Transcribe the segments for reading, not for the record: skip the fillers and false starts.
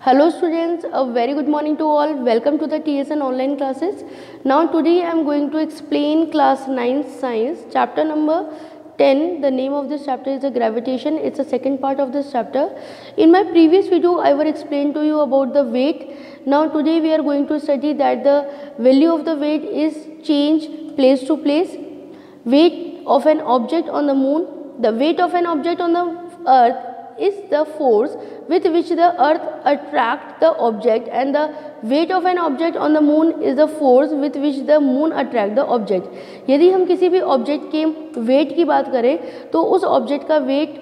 Hello students, a very good morning to all. Welcome to the TSN online classes. Now today I am going to explain class 9 science chapter number 10. The name of this chapter is the gravitation. It's the second part of this chapter. In my previous video I will explain to you about the weight. Now today we are going to study that the value of the weight is changed place to place. Weight of an object on the moon. The weight of an object on the earth is the force with which the earth attracts the object, and the weight of an object on the moon is the force with which the moon attracts the object. यदि हम किसी भी object के wait की बात करें तो उस ऑब्जेक्ट का वेट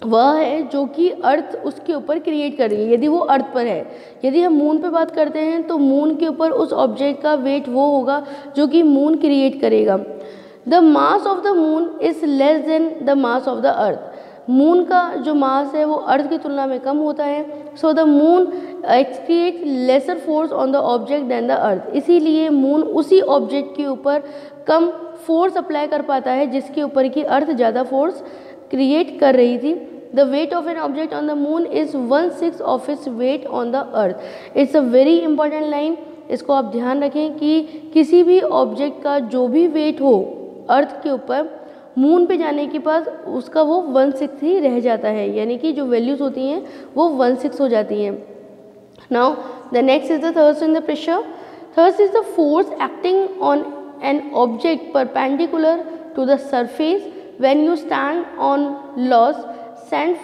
वह है जो कि अर्थ उसके ऊपर क्रिएट कर रही है, यदि वो अर्थ पर है. यदि हम मून पे बात करते हैं तो मून के ऊपर उस ऑब्जेक्ट का वेट वो होगा जो कि मून क्रिएट करेगा. The mass of the moon is less than the mass of the earth. Moon का जो मास है वो अर्थ की तुलना में कम होता है. So the moon exert lesser force on the object than the earth. इसीलिए मून उसी ऑब्जेक्ट के ऊपर कम फोर्स अप्लाई कर पाता है जिसके ऊपर की अर्थ ज़्यादा फोर्स क्रिएट कर रही थी. The weight of an object on the moon is 1/6 of its weight on the earth. It's a very important line. इसको आप ध्यान रखें कि किसी भी ऑब्जेक्ट का जो भी वेट हो अर्थ के ऊपर, मून पे जाने के बाद उसका वो 1/6 ही रह जाता है, यानी कि जो वैल्यूज़ होती हैं वो 1/6 हो जाती हैं. Now the next is the thrust in the pressure. Thrust is the force acting on an object perpendicular to the surface when you stand on loose sand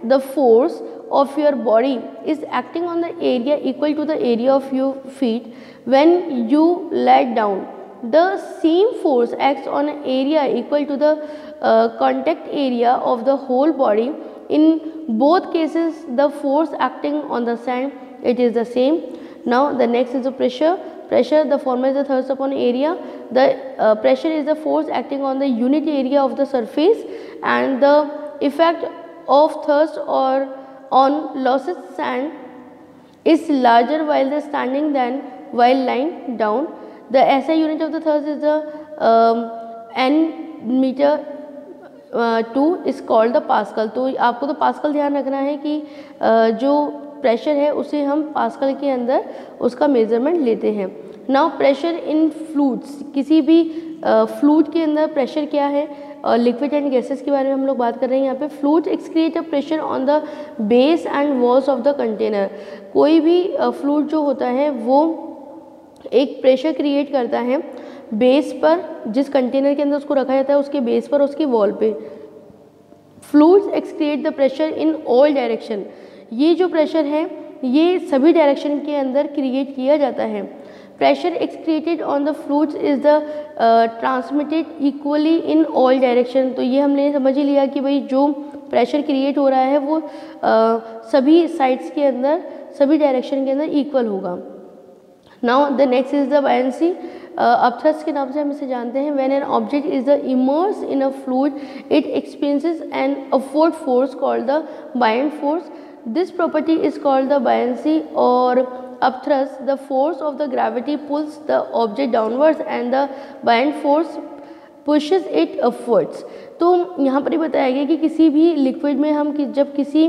the force of your body is acting on the area equal to the area of your feet when you lie down. The same force acts on an area equal to the contact area of the whole body. In both cases the force acting on the sand, it is the same. Now the next is the pressure. Pressure, the formula is the thrust upon area. The pressure is the force acting on the unit area of the surface, and the effect of thrust or on losses sand is larger while the standing than while lying down. The SI unit of the thrust is the n meter 2 is called the pascal. तो आपको तो pascal ध्यान रखना है कि जो pressure है उसे हम पास्कल के अंदर उसका मेजरमेंट लेते हैं. Now pressure in fluids. किसी भी फ्लूइड के अंदर प्रेशर क्या है, लिक्विड एंड गैसेस के बारे में हम लोग बात कर रहे हैं यहाँ पे. Fluid excrete a pressure on the base and walls of the container. कोई भी फ्लूइड जो होता है वो एक प्रेशर क्रिएट करता है बेस पर, जिस कंटेनर के अंदर उसको रखा जाता है उसके बेस पर, उसकी वॉल पे. Fluids excrete the pressure in all direction. ये जो प्रेशर है ये सभी डायरेक्शन के अंदर क्रिएट किया जाता है. Pressure excreted on the fluids is the transmitted equally in all direction. तो ये हमने समझ ही लिया कि भाई जो प्रेशर क्रिएट हो रहा है वो सभी साइड्स के अंदर, सभी डायरेक्शन के अंदर इक्वल होगा. Now the next is the buoyancy. Upthrust के नाम से हम इसे जानते हैं. When an object is the immerse in a fluid it experiences an upward force called the buoyant force. This property is called the buoyancy. और upthrust, the force of the gravity pulls the object downwards and the buoyant force pushes it upwards. तो यहाँ पर ही बताया गया कि किसी भी liquid में हम जब किसी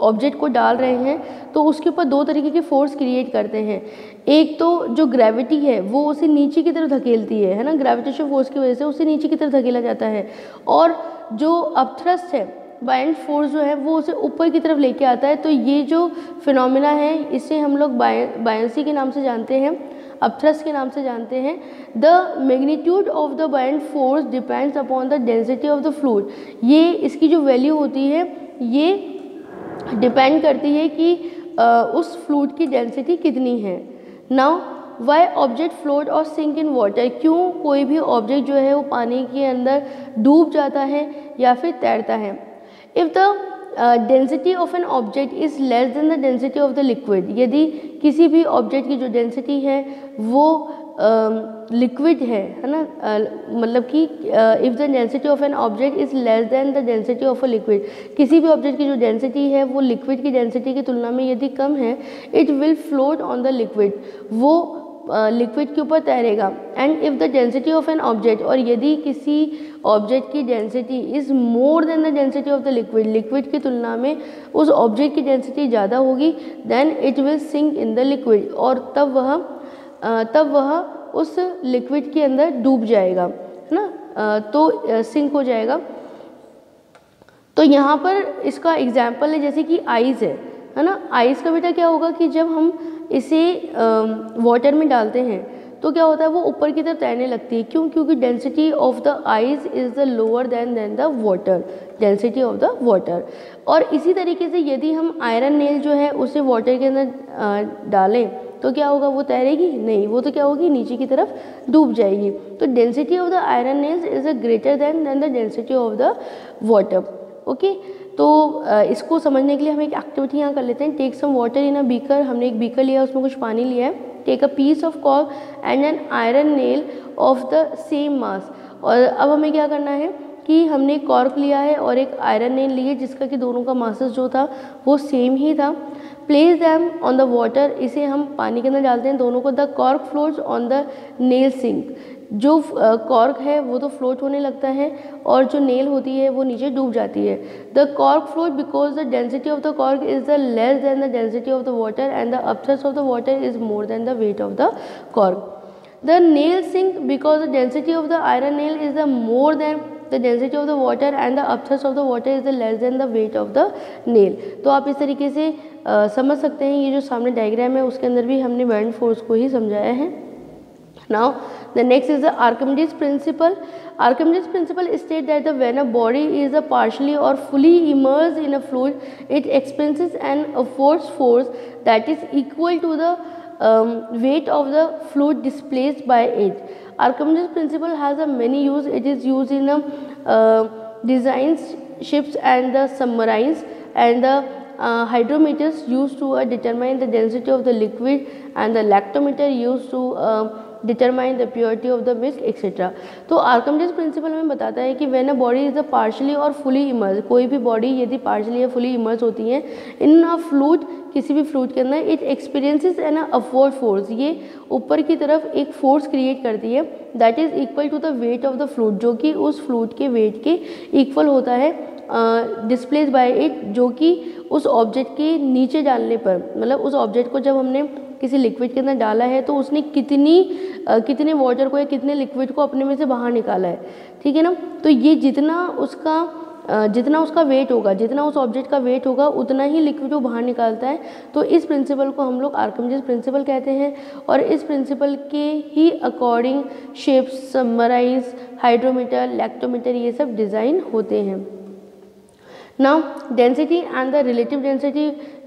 ऑब्जेक्ट को डाल रहे हैं तो उसके ऊपर दो तरीके के फोर्स क्रिएट करते हैं. एक तो जो ग्रेविटी है वो उसे नीचे की तरफ धकेलती है ना, ग्रेविटेशन फोर्स की वजह से उसे नीचे की तरफ धकेला जाता है. और जो अपथ्रस्ट है, बायंट फोर्स जो है वो उसे ऊपर की तरफ लेके आता है. तो ये जो फिनोमिना है इसे हम लोग बायंसी के नाम से जानते हैं, अपथ्रस्ट के नाम से जानते हैं. The magnitude of the buoyant force depends upon the density of the fluid. ये इसकी जो वैल्यू होती है ये डिपेंड करती है कि उस फ्लूइड की डेंसिटी कितनी है. नाउ वाई ऑब्जेक्ट फ्लोट और सिंक इन वाटर. क्यों कोई भी ऑब्जेक्ट जो है वो पानी के अंदर डूब जाता है या फिर तैरता है. If the density of an object is less than the density of the liquid, यदि किसी भी ऑब्जेक्ट की जो डेंसिटी है वो लिक्विड है ना, मतलब कि if the density of an object is less than the density of a liquid, किसी भी ऑब्जेक्ट की जो डेंसिटी है वो लिक्विड की डेंसिटी की तुलना में यदि कम है, it will float on the liquid. वो लिक्विड के ऊपर तैरेगा। And if the density of an object, और यदि किसी ऑब्जेक्ट की density is more than the density of the liquid, liquid की तुलना में उस ऑब्जेक्ट की डेंसिटी ज़्यादा होगी, then it will sink in the liquid, और तब वह उस लिक्विड के अंदर डूब जाएगा, है ना, तो सिंक हो जाएगा। तो यहाँ पर इसका एग्जाम्पल है जैसे कि आइस है ना। आइस का बेटा क्या होगा कि जब हम इसे वाटर में डालते हैं तो क्या होता है, वो ऊपर की तरफ तैरने लगती है। क्यों? क्योंकि density of the ice is the lower than the water, density of the water. और इसी तरीके से यदि हम आयरन नेल जो है उसे वाटर के अंदर डालें तो क्या होगा, वो तैरेगी नहीं, वो तो क्या होगी, नीचे की तरफ डूब जाएगी। तो density of the iron nails is a greater than the density of the water. Okay, तो इसको समझने के लिए हम एक एक्टिविटी यहाँ कर लेते हैं। Take some water in a beaker, हमने एक बीकर लिया, उसमें कुछ पानी लिया है। Take a piece of cork and an iron nail of the same mass, और अब हमें क्या करना है कि हमने कॉर्क लिया है और एक आयरन नेल ली है जिसका कि दोनों का मासेस जो था वो सेम ही था। Place them on the water, इसे हम पानी के अंदर डालते हैं दोनों को। The cork floats on the nail sink, जो कॉर्क है वो तो फ्लोट होने लगता है और जो नेल होती है वो नीचे डूब जाती है। The cork float because the density of the cork is the less than the density of the water and the upthrust of the water is more than the weight of the cork. The nail sink because the density of the iron nail is the more than the density of the water and the upthrust of the water is the less than the weight of the nail। तो आप इस तरीके से समझ सकते हैं। ये जो सामने डायग्राम है उसके अंदर भी हमने बेंड फोर्स को ही समझाया है। Now the next is the Archimedes principle। Archimedes principle states that when a body is partially or fully immersed in a fluid, it experiences an upward force that is equal to the weight of the fluid displaced by it। Archimedes principle has a many use. It is used in designs ships and the submarines, and the hydrometers used to determine the density of the liquid, and the lactometer used to determine the purity of the milk etc। तो Archimedes principal हमें बताता है कि when a body is a partially और fully immerse, कोई भी body यदि partially या फुली इमर्स होती है इन अ फ्लूइड, किसी भी फ्लूइड के अंदर, it experiences an upward force, ये ऊपर की तरफ एक फोर्स क्रिएट करती है, that is equal to the weight of the fluid, जो कि उस फ्लूइड के वेट के इक्वल होता है, डिस्प्लेस बाय इट, जो कि उस ऑब्जेक्ट के नीचे डालने पर, मतलब उस ऑब्जेक्ट को जब हमने किसी लिक्विड के अंदर डाला है तो उसने कितने वाटर को या कितने लिक्विड को अपने में से बाहर निकाला है, ठीक है ना। तो ये जितना उसका वेट होगा, जितना उस ऑब्जेक्ट का वेट होगा उतना ही लिक्विड वो बाहर निकालता है। तो इस प्रिंसिपल को हम लोग आर्किमिडीज प्रिंसिपल कहते हैं, और इस प्रिंसिपल के ही अकॉर्डिंग शिप्स, सबमराइन्स, हाइड्रोमीटर, लैक्टोमीटर ये सब डिज़ाइन होते हैं। Now density and the relative density,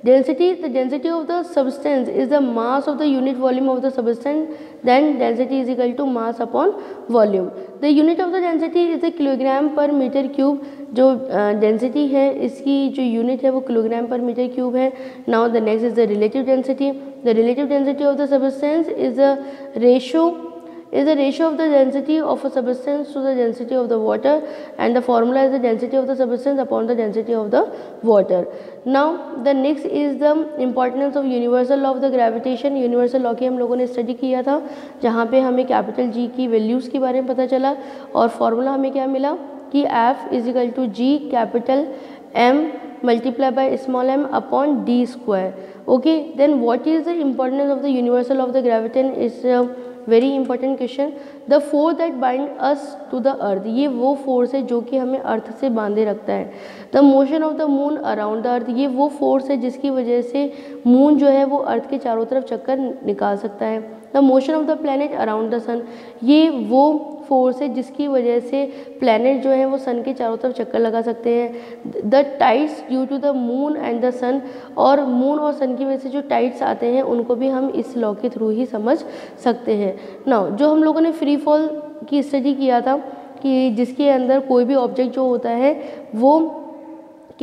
the density of the substance is the mass of the unit volume of the substance, then density is equal to mass upon volume। the unit of the density is a kilogram per meter cube, जो density है इसकी जो unit है वो kilogram पर metre cube है। now the next is the relative density। the relative density of the substance is a ratio of the density of a substance to the density of the water, and the formula is the density of the substance upon the density of the water। now the next is the importance of universal law of the gravitation। universal law की हम लोगों ने study किया था, जहाँ पे हमें capital G की वैल्यूज़ के बारे में पता चला, और फॉर्मूला हमें क्या मिला कि F is equal to G capital M multiply by small m upon d square. Okay, then what is the importance of the universal of the gravitation is very important question. The force that bind us to the earth, ये वो force है जो कि हमें अर्थ से बांधे रखता है। The motion of the moon around the earth, ये वो फोर्स है जिसकी वजह से मून जो है वो अर्थ के चारों तरफ चक्कर निकाल सकता है। The motion of the planet around the sun, ये वो फोर्स है जिसकी वजह से प्लैनेट जो है वो सन के चारों तरफ चक्कर लगा सकते हैं। The tides due to the moon and the sun, और मून और सन की वजह से जो टाइड्स आते हैं उनको भी हम इस लॉ के थ्रू ही समझ सकते हैं। नाउ जो हम लोगों ने फ्री फॉल की स्टडी किया था कि जिसके अंदर कोई भी ऑब्जेक्ट जो होता है वो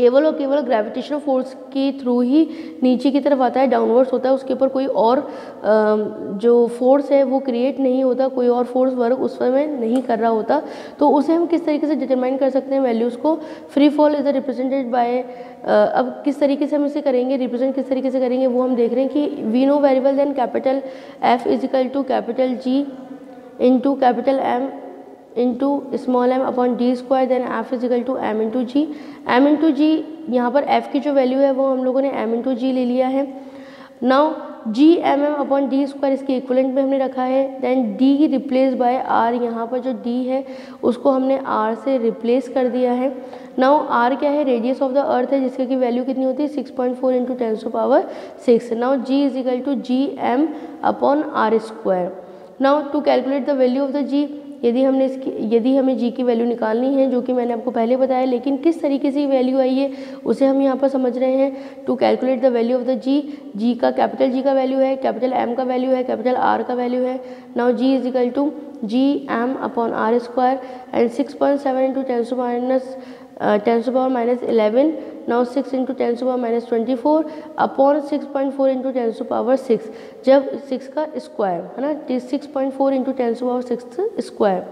केवल और केवल ग्रेविटेशनल फोर्स के थ्रू ही नीचे की तरफ आता है, डाउनवर्ड्स होता है, उसके ऊपर कोई और जो फोर्स है वो क्रिएट नहीं होता, कोई और फोर्स वर्क उस समय नहीं कर रहा होता। तो उसे हम किस तरीके से डिटरमाइन कर सकते हैं वैल्यूज़ को? Free fall is represented by, अब किस तरीके से हम इसे करेंगे, रिप्रेजेंट किस तरीके से करेंगे वो हम देख रहे हैं कि we know very well then capital F is equal to capital G into capital M into small m upon D square, then F is equal to M into G. M into G, यहाँ पर F की जो value है वो हम लोगों ने M into जी ले लिया है। Now G M M upon D square इसके इक्वलेंट में हमने रखा है। Then D replace by R, यहाँ पर जो डी है उसको हमने आर से रिप्लेस कर दिया है। नाउ आर क्या है? रेडियस ऑफ द अर्थ है, जिसकी की वैल्यू कितनी होती है? 6.4 into 10⁻⁶। Now G is equal to G M upon R square. Now to calculate the value of the G, यदि हमें जी की वैल्यू निकालनी है, जो कि मैंने आपको पहले बताया, लेकिन किस तरीके से वैल्यू आई है उसे हम यहाँ पर समझ रहे हैं। To calculate the value of the G का कैपिटल जी का वैल्यू है, कैपिटल एम का वैल्यू है, कैपिटल आर का वैल्यू है। Now G is equal to G M upon R square and 6.7 into 10⁻⁻11। Now 6 into 10⁻⁻24 upon 6.4 into 10⁻⁶, जब 6 का square है ना, 6.4 इंटू 10⁻⁶ स्क्वायर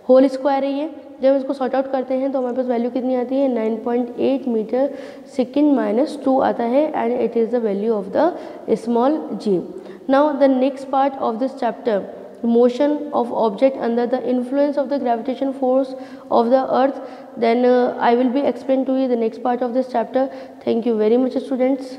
होल स्क्वायर है ये। जब इसको सॉर्ट आउट करते हैं तो हमारे पास वैल्यू कितनी आती है? 9.8 मीटर सेकेंड माइनस 2 आता है, and it is the value of the small G. Now the next part of this chapter, motion of object under the influence of the gravitation force of the earth, then I will be explaining to you the next part of this chapter. Thank you very much, students.